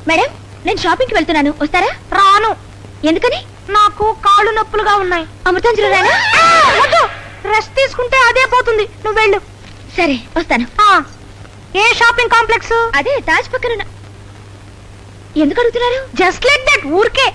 Madam, నేను shopping కి వెళ్తున్నాను, వస్తారా? రాను. ఎందుకని? నాకు కాళ్ళు నొప్పులుగా ఉన్నాయి. అమృతాంజలి రానా? రెస్ట్ తీసుకుంటే అదే పోతుంది. నువ్వు వెళ్ళు. సరే, వస్తాను. ఏ షాపింగ్ కాంప్లెక్స్? అదే తాజ్ పక్కన. ఎందుకు అడుగుతున్నారు? జస్ట్ లైక్ దట్, ఊరికే.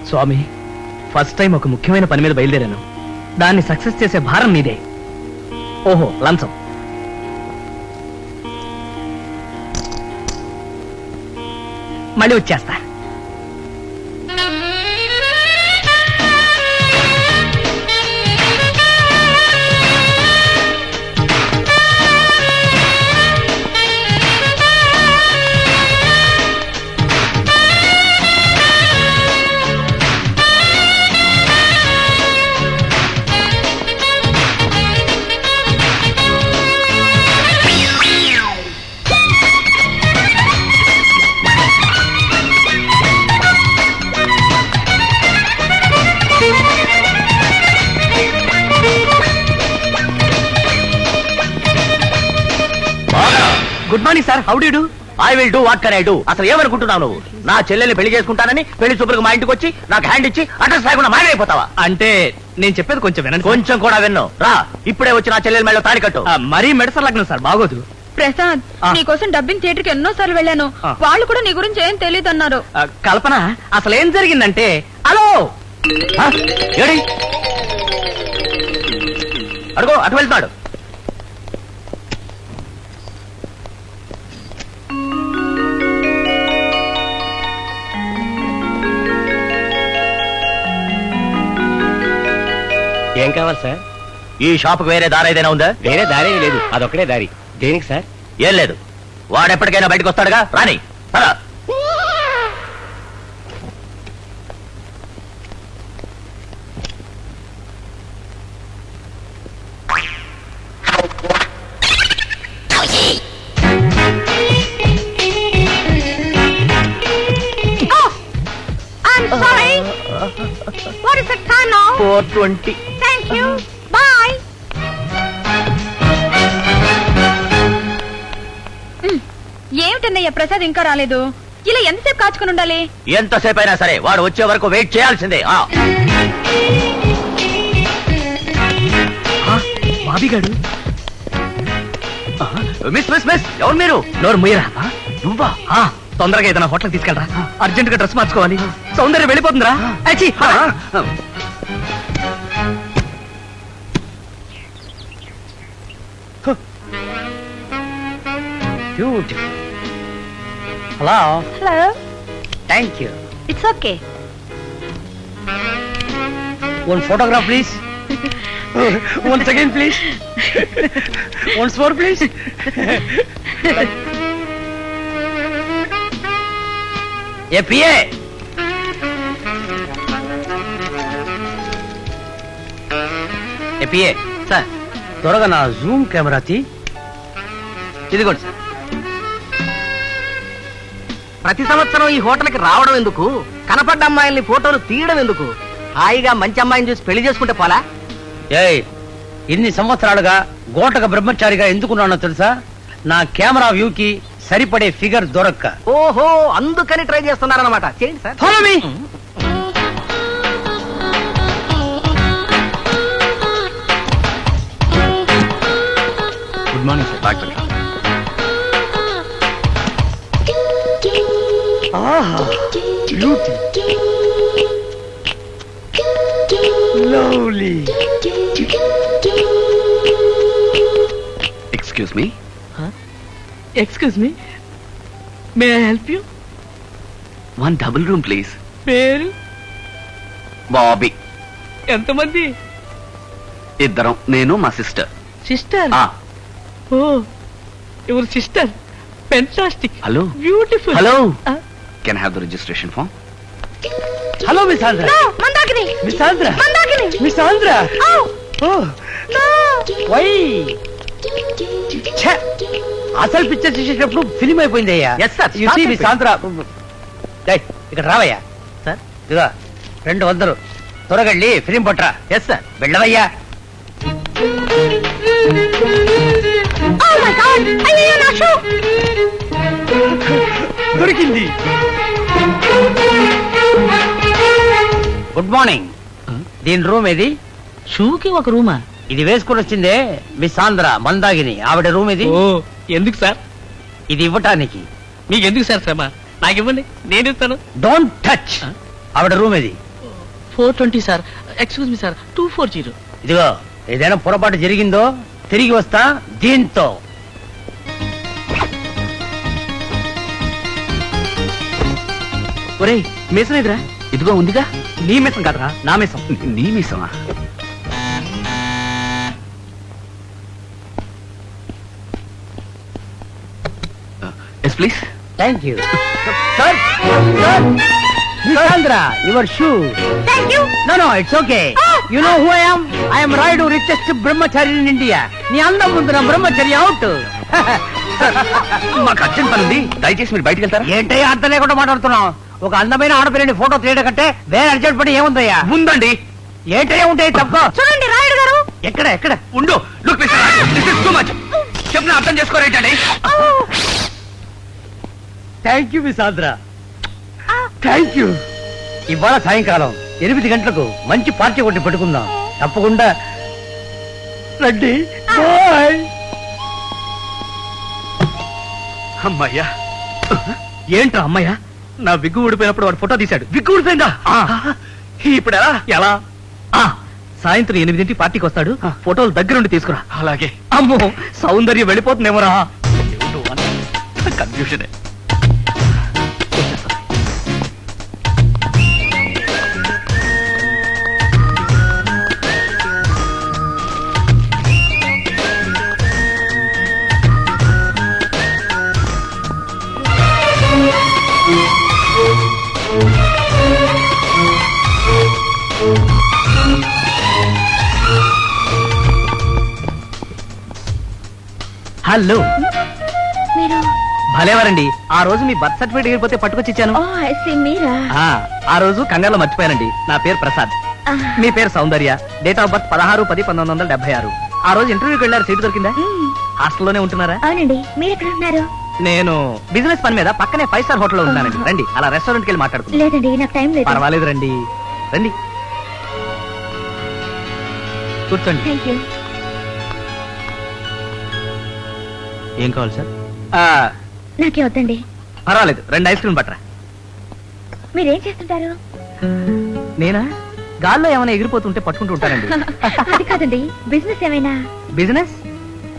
స్వామి, ఫస్ట్ టైం ఒక ముఖ్యమైన పని మీద బయలుదేరాను. దాన్ని సక్సెస్ చేసే భారం మీదే. ఓహో, లంచం. మళ్ళీ వచ్చేస్తా. Good morning sir, how do you do? I will do what can I do. అసలు ఏమనుకుంటున్నావు నువ్వు? నా చెల్లెల్ని పెళ్లి చేసుకుంటానని పెళ్లి చూపులకు మా ఇంటికి వచ్చి నాకు హ్యాండ్ ఇచ్చి అడ్రస్ లేకుండా మాయమైపోతావా? అంటే నేను చెప్పేది కొంచెం వినండి. కొంచెం కూడా విన్ను. రా, ఇప్పుడే వచ్చి నా చెల్లెల మేళ తాళి కట్టు. మరీ మెడస లగ్నం సార్, బాగోదు. ప్రసాద్, నీకోసం డబ్బింగ్ థియేటర్ కి ఎన్నో సార్లు వెళ్ళాను. వాళ్ళు కూడా నీ గురించి ఏం తెలియదు అన్నారు. కల్పన, అసలు ఏం జరిగిందంటే, హలో ఏడి అడుగు, అటు వెళ్తున్నాడు. ఏం కావాలి సార్? ఈ షాపుకు వేరే దారి ఏదైనా ఉందా? వేరే దారి లేదు, అదొక్కడే దారి. దేనికి సార్? ఏం లేదు, వాడెప్పటికైనా బయటకు వస్తాడుగా, రాని. Sorry. What is the time now? 4:20. Thank you. Bye. ఏమిటన్నయ్య Prasad ఇంకా రాలేదు? ఇలా ఎంతసేపు కాచుకుని ఉండాలి? ఎంతసేపు అయినా సరే వాడు వచ్చే వరకు వెయిట్ చేయాల్సిందే. బాబీ గారు. మిస్ మిస్ మిస్, ఎవరు మీరు? నోరు ముయ్యరా. నువ్వా? తొందరగా ఏదైనా హోటల్ తీసుకెళ్ళరా, అర్జెంట్ గా డ్రెస్ మార్చుకోవాలి. సౌందర్యం వెళ్ళిపోతుందిరా. Hello. Hello. Thank you. It's okay. One photograph, please. Once again, please. Once more, please. ఏ పిఏ, సార్, త్వరగా నా జూమ్ కెమెరా తీ. ఇదిగోండి సార్. ప్రతి సంవత్సరం ఈ హోటల్కి రావడం ఎందుకు? కనపడ్డ అమ్మాయిల్ని ఫోటోలు తీయడం ఎందుకు? హాయిగా మంచి అమ్మాయిని చూసి పెళ్లి చేసుకుంటే పోలా? ఏయ్, ఇన్ని సంవత్సరాలుగా గోటక బ్రహ్మచారిగా ఎందుకున్నానో తెలుసా? నా కెమెరా వ్యూకి సరిపడే ఫిగర్ దొరక్క. ఓహో, అందుకని ట్రై చేస్తున్నారన్నమాట. చేయండి sir. Follow me. Good morning sir. Doctor. Beauty. Lovely. Excuse me. Excuse me. May I help you? 1 double room please. పేరు? బాబీ. ఎంతమంది? ఇద్దరం, నేను మా sister. Sister? Oh, your sister. Fantastic. Hello. Beautiful. Hello. Can have the registration form? Hello miss Andhra. Mandakini miss Andhra. Mandakini miss Andhra. ఓ వై ఛే! అసలు picture చూసేటప్పుడు ఫిలిం అయిపోయింది అయ్యా. Yes, sir. You see, miss Andhra. డేయ్, ఇక్కడ రావయ్యా. సార్? ఇదిగో 200 త్వరగా వెళ్ళి ఫిలిం పట్రా. Yes sir. వెళ్ళవయ్యా. అయ్యో నా షూ. దొరికింది. Good morning. దీని రూమ్ ఏది? షూకి ఒక రూమా? ఇది వేసుకుని వచ్చిందే మిస్ ఆంధ్ర మందాగిని, ఆవిడ రూమ్ ఇది. ఓ, ఎందుకు సార్? ఇది ఇవ్వటానికి. మీకు ఎందుకు సార్ శ్రమ? నాకు ఇవ్వండి, నేను ఇస్తాను. Don't touch. ఆవిడ రూమ్ ఇది. 420 సార్. Excuse me sir, 240. ఇదిగో, ఏదైనా పొరపాటు జరిగిందో తిరిగి వస్తా దీంతో. ఒరేయ్, మీసం ఎదురా? ఇదిగో ఉందిగా. నీ మీసం కాదురా, నా మీసం. నీ మీసమా? Yes please. Thank you sir. Sir, miss Andhra, your shoe. Thank you. No no, it's okay. You know who I am Rayudu, richest brahmachari in India. నీ అందం ముందు నా బ్రహ్మచర్య అవుట్. మాకు అర్జెంట్ పని ఉంది, దయచేసి మీరు బయటికి వెళ్తారా? ఏంటయ్యా అర్థం లేకుండా మాట్లాడుతున్నావు? ఒక అందమైన ఆడపిల్లని ఫోటో తీయడం కంటే వేరే అర్జెంట్ పని ఏముందయ్యా? ఉందండి. ఏంటయ్యా ఉంటాయి తప్ప. చూడండి రాయుడు గారు. ఎక్కడ ఎక్కడ? ఉండు. Look this is too much. చెప్పిన అర్థం చేసుకోరేంటండి? Thank you miss Andhra, thank you. ఇవాళ సాయంకాలం 8 గంటలకు మంచి పార్టీ ఒకటి పెట్టుకుందాం. తప్పకుండా రండి. బాయ్. అమ్మయ్యా. ఏంట్రా అమ్మయ్యా? నా విగ్గు ఊడిపోయినప్పుడు వాడు ఫోటో తీశాడు. విగ్గు ఊడిపోయిందా? ఇప్పుడు ఎలా? ఎలా? సాయంత్రం 8 పార్టీకి వస్తాడు. ఫోటోలు దగ్గరుండి తీసుకురా. అలాగే. అమ్మో, సౌందర్యం వెళ్ళిపోతుందేమోరా. కన్ఫ్యూషన్. హలో. మీరు? భలేవారండి. ఆ రోజు మీ బర్త్ సర్టిఫికేట్ ఎగిరిపోతే పట్టుకొచ్చి ఇచ్చాను. ఓ, ఐ సీ, మీరా? ఆ రోజు కంగారులో మర్చిపోయానండి. నా పేరు ప్రసాద్. మీ పేరు సౌందర్య. Date of birth 16/10/1976. ఆ రోజు ఇంటర్వ్యూకి వెళ్ళారు, సీటు దొరికిందా? హాస్టల్లోనే ఉంటున్నారా? అవునండి. మీరు ఎక్కడ ఉంటున్నారు? నేను బిజినెస్ పని మీద పక్కనే 5 స్టార్ హోటల్లో ఉంటానండి. రండి, అలా రెస్టారెంట్కి వెళ్ళి మాట్లాడుకుందాం. లేదండి, నాకు టైం లేదు. పర్వాలేదు, రండి రండి, కూర్చోండి. Thank you. ఏం కావాలి సార్? నాకే వద్దండి. పర్వాలేదు, 2 ఐస్ క్రీమ్ పట్టరా. మీరేం చేస్తుంటారు? నేనా? గాల్లో ఏమైనా ఎగిరిపోతుంటే పట్టుకుంటూ ఉంటానండి. అది కాదండి, బిజినెస్ ఏమైనా? బిజినెస్?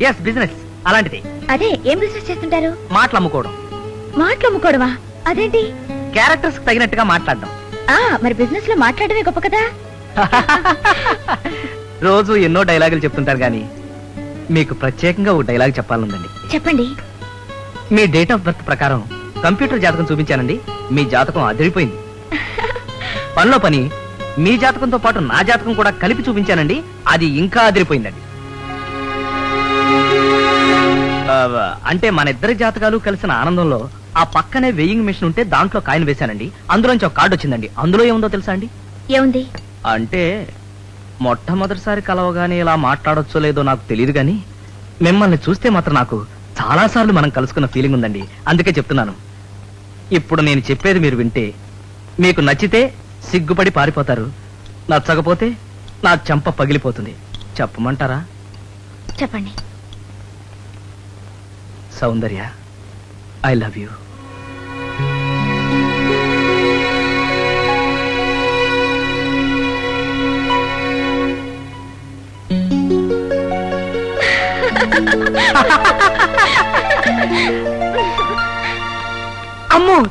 ఎస్, బిజినెస్ అలాంటిది. అదే, ఏం బిజినెస్ చేస్తుంటారు? మాటలు అమ్ముకోవడం. మాటలు అమ్ముకోవడమా? అదేంటి? క్యారెక్టర్స్ తగినట్టుగా మాట్లాడడం. మరి బిజినెస్ లో మాట్లాడమే గొప్ప కదా. రోజు ఎన్నో డైలాగులు చెప్తుంటారు కానీ మీకు ప్రత్యేకంగా ఒక డైలాగ్ చెప్పాలందండి. చెప్పండి. మీ డేట్ ఆఫ్ బర్త్ ప్రకారం కంప్యూటర్ జాతకం చూపించానండి. మీ జాతకం అదిరిపోయింది. పనిలో పని మీ జాతకంతో పాటు నా జాతకం కూడా కలిపి చూపించానండి. అది ఇంకా అదిరిపోయిందండి. అంటే మన ఇద్దరి జాతకాలు కలిసిన ఆనందంలో ఆ పక్కనే వెయింగ్ మిషన్ ఉంటే దాంట్లో కాయిన్ వేశానండి. అందులోంచి ఒక కార్డు వచ్చిందండి. అందులో ఏముందో తెలుసా అండి? ఏముంది? అంటే మొట్టమొదటిసారి కలవగానే ఇలా మాట్లాడొచ్చో లేదో నాకు తెలియదు కానీ మిమ్మల్ని చూస్తే మాత్రం నాకు చాలా సార్లు మనం కలుసుకున్న ఫీలింగ్ ఉందండి. అందుకే చెప్తున్నాను. ఇప్పుడు నేను చెప్పేది మీరు వింటే మీకు నచ్చితే సిగ్గుపడి పారిపోతారు, నచ్చకపోతే నా చెంప పగిలిపోతుంది. చెప్పమంటారా? చెప్పండి. సౌందర్య, ఐ లవ్ యూ. అమ్మో